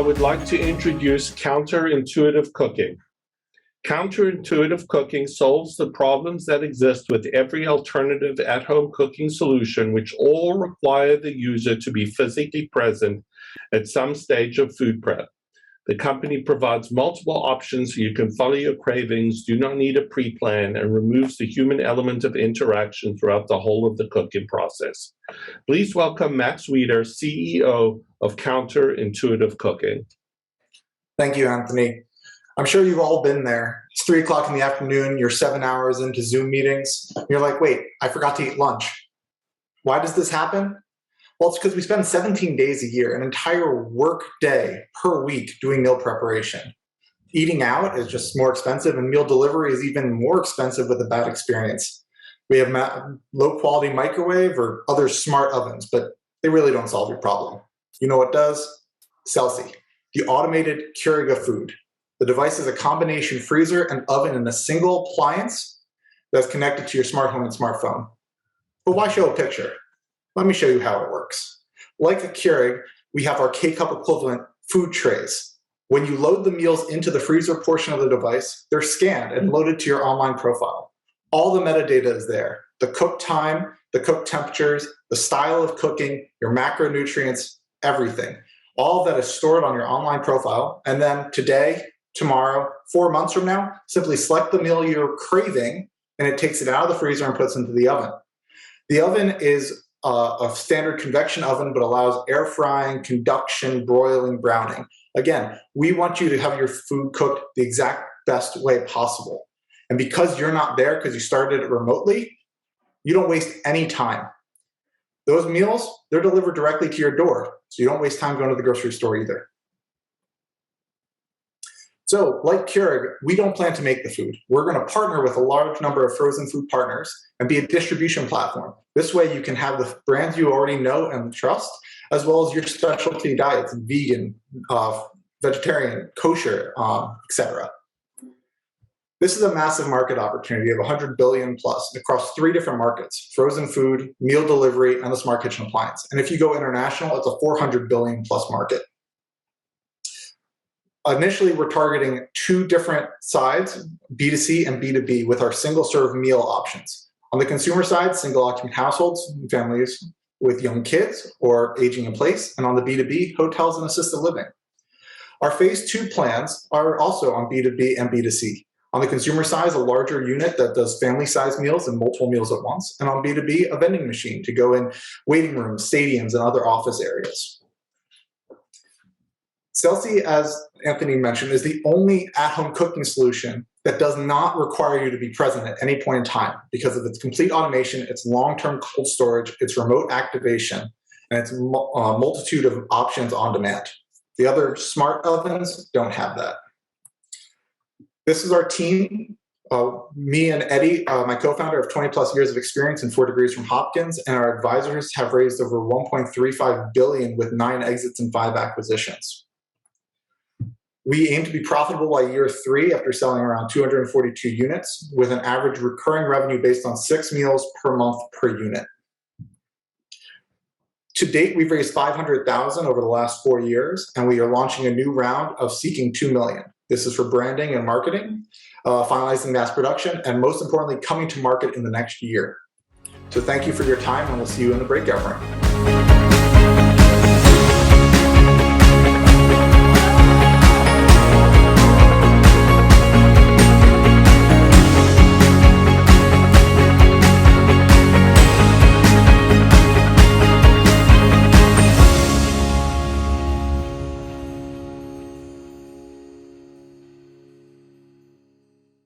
I would like to introduce counterintuitive cooking. Counterintuitive cooking solves the problems that exist with every alternative at-home cooking solution, which all require the user to be physically present at some stage of food prep. The company provides multiple options so you can follow your cravings, do not need a pre-plan, and removes the human element of interaction throughout the whole of the cooking process. Please welcome Max Wieder, CEO of Counterintuitive Cooking. Thank you, Anthony. I'm sure you've all been there. It's 3 o'clock in the afternoon, you're 7 hours into Zoom meetings. You're like, wait, I forgot to eat lunch. Why does this happen? Well, it's because we spend 17 days a year, an entire work day per week doing meal preparation. Eating out is just more expensive, and meal delivery is even more expensive with a bad experience. We have low quality microwave or other smart ovens, but they really don't solve your problem. You know what does? Celsi, the automated Keurig of food. The device is a combination freezer and oven in a single appliance that's connected to your smart home and smartphone. But why show a picture? Let me show you how it works. Like a Keurig, we have our K-Cup equivalent food trays. When you load the meals into the freezer portion of the device, they're scanned and loaded to your online profile. All the metadata is there. The cook time, the cook temperatures, the style of cooking, your macronutrients, everything. All of that is stored on your online profile. And then today, tomorrow, 4 months from now, simply select the meal you're craving and it takes it out of the freezer and puts it into the oven. The oven is a standard convection oven, but allows air frying, conduction, broiling, browning. Again, we want you to have your food cooked the exact best way possible. And because you're not there because you started it remotely, you don't waste any time. Those meals, they're delivered directly to your door, so you don't waste time going to the grocery store either. So, like Keurig, we don't plan to make the food. We're going to partner with a large number of frozen food partners and be a distribution platform. This way you can have the brands you already know and trust, as well as your specialty diets, vegan, vegetarian, kosher, etc. This is a massive market opportunity of 100 billion plus across 3 different markets: frozen food, meal delivery, and the smart kitchen appliance. And if you go international, it's a 400 billion plus market. Initially, we're targeting 2 different sides, B2C and B2B, with our single-serve meal options. On the consumer side, single-occupant households, families with young kids or aging in place, and on the B2B, hotels and assisted living. Our phase 2 plans are also on B2B and B2C. On the consumer side, a larger unit that does family-sized meals and multiple meals at once, and on B2B, a vending machine to go in waiting rooms, stadiums, and other office areas. Celsi, as Anthony mentioned, is the only at-home cooking solution that does not require you to be present at any point in time because of its complete automation, its long-term cold storage, its remote activation, and its multitude of options on demand. The other smart ovens don't have that. This is our team. Me and Eddie, my co-founder, have 20 plus years of experience and 4 degrees from Hopkins, and our advisors have raised over 1.35 billion with 9 exits and 5 acquisitions. We aim to be profitable by year 3 after selling around 242 units with an average recurring revenue based on 6 meals per month per unit. To date, we've raised 500,000 over the last 4 years, and we are launching a new round of seeking 2 million. This is for branding and marketing, finalizing mass production, and most importantly, coming to market in the next year. So thank you for your time, and we'll see you in the breakout room.